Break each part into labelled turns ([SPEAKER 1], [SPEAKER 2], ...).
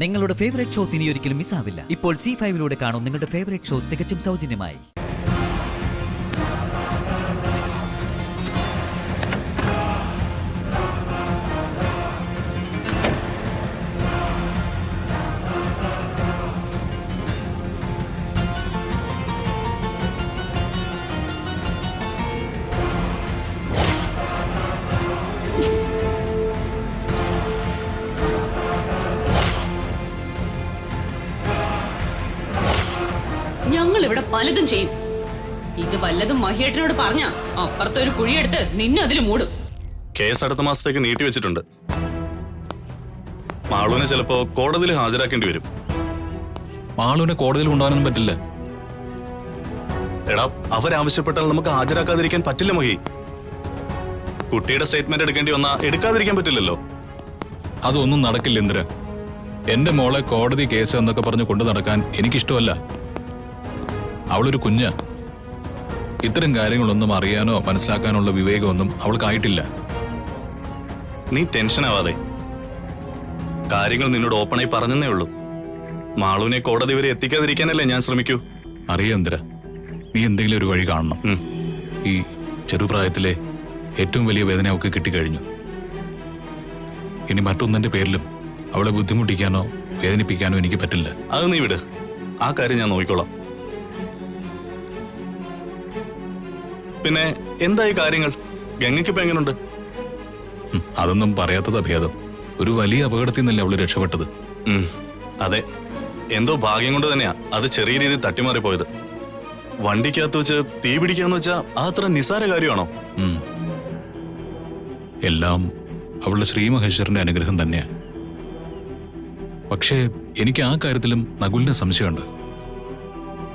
[SPEAKER 1] നിങ്ങളുടെ favourite shows ഇനി ഒരിക്കലും മിസ്സാവില്ല. ഇപ്പോൾ C5 കാണും നിങ്ങളുടെ ഫേവറേറ്റ് ഷോ തികച്ചും സൗജന്യമായി.
[SPEAKER 2] ഞങ്ങൾ ഇവിടെ പലതും ചെയ്യും. ഇത് വല്ലതും മഹിയേട്ടനോട് പറഞ്ഞ അപ്പുറത്തെ ഒരു കുഴിയെടുത്ത് നിന്നെ അതിൽ മൂടും.
[SPEAKER 3] കേസ് അടുത്ത മാസത്തേക്ക് നീട്ടിവെച്ചിട്ടുണ്ട്. മാളുവിനെ ചിലപ്പോ കോടതിയിൽ ഹാജരാക്കേണ്ടി വരും.
[SPEAKER 4] മാളുവിനെ കോടതിയിൽ കൊണ്ടുപോകാനൊന്നും പറ്റില്ല.
[SPEAKER 3] എടാ, അവരാവശ്യപ്പെട്ടാൽ നമുക്ക് ഹാജരാക്കാതിരിക്കാൻ പറ്റില്ല മഹി. കുട്ടിയുടെ സ്റ്റേറ്റ്മെന്റ് എടുക്കേണ്ടി വന്നാ എടുക്കാതിരിക്കാൻ പറ്റില്ലല്ലോ.
[SPEAKER 4] അതൊന്നും നടക്കില്ല ഇന്ദ്ര. എന്റെ മോളെ കോടതി കേസ് എന്നൊക്കെ പറഞ്ഞ് കൊണ്ടു നടക്കാൻ എനിക്കിഷ്ടമല്ല. അവളൊരു കുഞ്ഞ. ഇത്തരം കാര്യങ്ങളൊന്നും അറിയാനോ മനസ്സിലാക്കാനുള്ള വിവേകമൊന്നും അവൾക്കായിട്ടില്ല.
[SPEAKER 3] നീ ടെൻഷൻ ആവാതെ. കാര്യങ്ങൾ നിന്നോട് ഓപ്പണായി പറഞ്ഞതേ ഉള്ളൂ. മാളുവിനെ കോടതി വരെ എത്തിക്കാതിരിക്കാനല്ലേ ഞാൻ ശ്രമിക്കൂ.
[SPEAKER 4] അറിയാം ഇന്ദ്ര, നീ എന്തെങ്കിലും ഒരു വഴി കാണണം. ഈ ചെറുപ്രായത്തിലെ ഏറ്റവും വലിയ വേദന അവൾക്ക് കിട്ടിക്കഴിഞ്ഞു. ഇനി മറ്റൊന്നിന്റെ പേരിലും അവളെ ബുദ്ധിമുട്ടിക്കാനോ വേദനിപ്പിക്കാനോ എനിക്ക് പറ്റില്ല.
[SPEAKER 3] അത് നീ വിട്. ആ കാര്യം ഞാൻ നോക്കിക്കോളാം. പിന്നെ എന്തായി കാര്യങ്ങൾ? ഗംഗയ്ക്കിപ്പോ എങ്ങനെയുണ്ട്?
[SPEAKER 4] അതൊന്നും പറയാത്തതാ ഭേദം. ഒരു വലിയ അപകടത്തിൽ നിന്നല്ലേ അവള് രക്ഷപ്പെട്ടത്.
[SPEAKER 3] അതെ, എന്തോ ഭാഗ്യം കൊണ്ട് തന്നെയാ അത് ചെറിയ രീതിയിൽ തട്ടിമാറിപ്പോയത്. വണ്ടിക്കകത്ത് വെച്ച് തീ പിടിക്കാന്ന് വെച്ചാ അത്ര നിസാര കാര്യമാണോ?
[SPEAKER 4] എല്ലാം അവളുടെ ശ്രീമഹേശ്വരന്റെ അനുഗ്രഹം തന്നെയാ. പക്ഷേ എനിക്ക് ആ കാര്യത്തിലും നകുലിന് സംശയമുണ്ട്.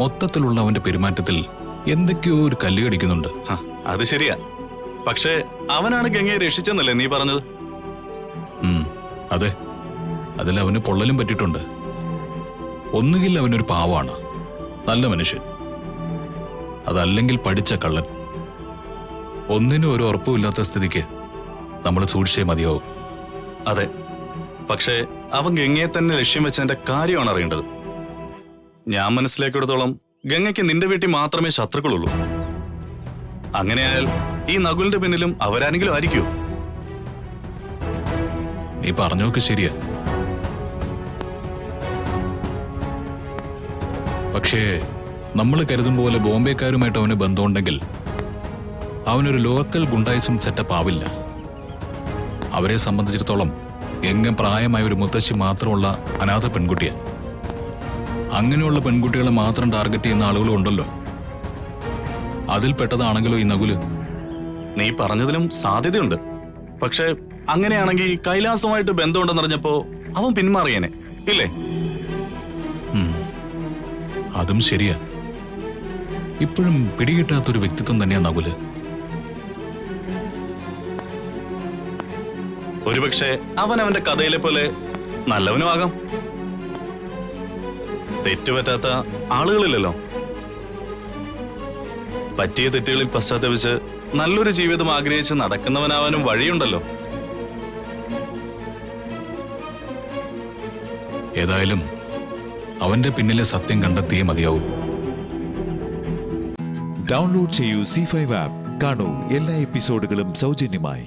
[SPEAKER 4] മൊത്തത്തിലുള്ള അവന്റെ പെരുമാറ്റത്തിൽ എന്തൊക്കെയോ ഒരു കല്ല് കടിക്കുന്നുണ്ട്.
[SPEAKER 3] അത് ശരിയാ. പക്ഷേ അവനാണ് ഗംഗയെ രക്ഷിച്ചെന്നല്ലേ നീ പറഞ്ഞത്?
[SPEAKER 4] അതെ, അതിൽ അവന് പൊള്ളലും പറ്റിയിട്ടുണ്ട്. ഒന്നുകിൽ അവനൊരു പാവാണ്, നല്ല മനുഷ്യൻ. അതല്ലെങ്കിൽ പഠിച്ച കള്ളൻ. ഒന്നിനും ഒരു ഉറപ്പുമില്ലാത്ത സ്ഥിതിക്ക് നമ്മൾ സൂക്ഷിച്ചേ മതിയാവും.
[SPEAKER 3] അതെ, പക്ഷേ അവൻ ഗംഗയെ തന്നെ ലക്ഷ്യം വെച്ചതിന്റെ കാര്യമാണ് അറിയേണ്ടത്. ഞാൻ മനസ്സിലാക്കിയെടുത്തോളം ഗംഗയ്ക്ക് നിന്റെ വീട്ടിൽ മാത്രമേ ശത്രുക്കളുള്ളൂ. അങ്ങനെയായാൽ ഈ നകുലിന്റെ പിന്നിലും അവരാരെങ്കിലും ആയിരിക്കൂ.
[SPEAKER 4] നീ പറഞ്ഞോക്ക് ശരിയാ. പക്ഷേ നമ്മൾ കരുതും പോലെ ബോംബെക്കാരുമായിട്ട് അവന് ബന്ധമുണ്ടെങ്കിൽ അവനൊരു ലോക്കൽ ഗുണ്ടായിസം സെറ്റപ്പ് ആവില്ല. അവരെ സംബന്ധിച്ചിടത്തോളം എങ്ങും പ്രായമായ ഒരു മുത്തശ്ശി മാത്രമുള്ള അനാഥ പെൺകുട്ടിയാ. അങ്ങനെയുള്ള പെൺകുട്ടികളെ മാത്രം ടാർഗറ്റ് ചെയ്യുന്ന ആളുകളും ഉണ്ടല്ലോ. അതിൽപ്പെട്ടതാണെങ്കിലോ ഈ നകുല്.
[SPEAKER 3] നീ പറഞ്ഞതിലും സാധ്യതയുണ്ട്. പക്ഷെ അങ്ങനെയാണെങ്കിൽ കൈലാസമായിട്ട് ബന്ധമുണ്ടെന്നറിഞ്ഞപ്പോ അവൻ പിന്മാറിയേനെ, ഇല്ലേ?
[SPEAKER 4] അതും ശരിയാ. ഇപ്പോഴും പിടികിട്ടാത്തൊരു വ്യക്തിത്വം തന്നെയാ നകുല്.
[SPEAKER 3] ഒരുപക്ഷെ അവൻ അവന്റെ കഥയിലെ പോലെ നല്ലവനും ആകാം. തെറ്റുപറ്റാത്ത ആളുകളില്ലല്ലോ. പറ്റിയ തെറ്റുകളിൽ പശ്ചാത്തപിച്ച് നല്ലൊരു ജീവിതം ആഗ്രഹിച്ച് നടക്കുന്നവനാവാനും വഴിയുണ്ടല്ലോ.
[SPEAKER 4] ഏതായാലും അവന്റെ പിന്നിലെ സത്യം കണ്ടെത്തിയേ മതിയാവൂ.
[SPEAKER 5] ഡൗൺലോഡ് ചെയ്യൂ C5 ആപ്പ്. കാണൂ എല്ലാ എപ്പിസോഡുകളും സൗജന്യമായി.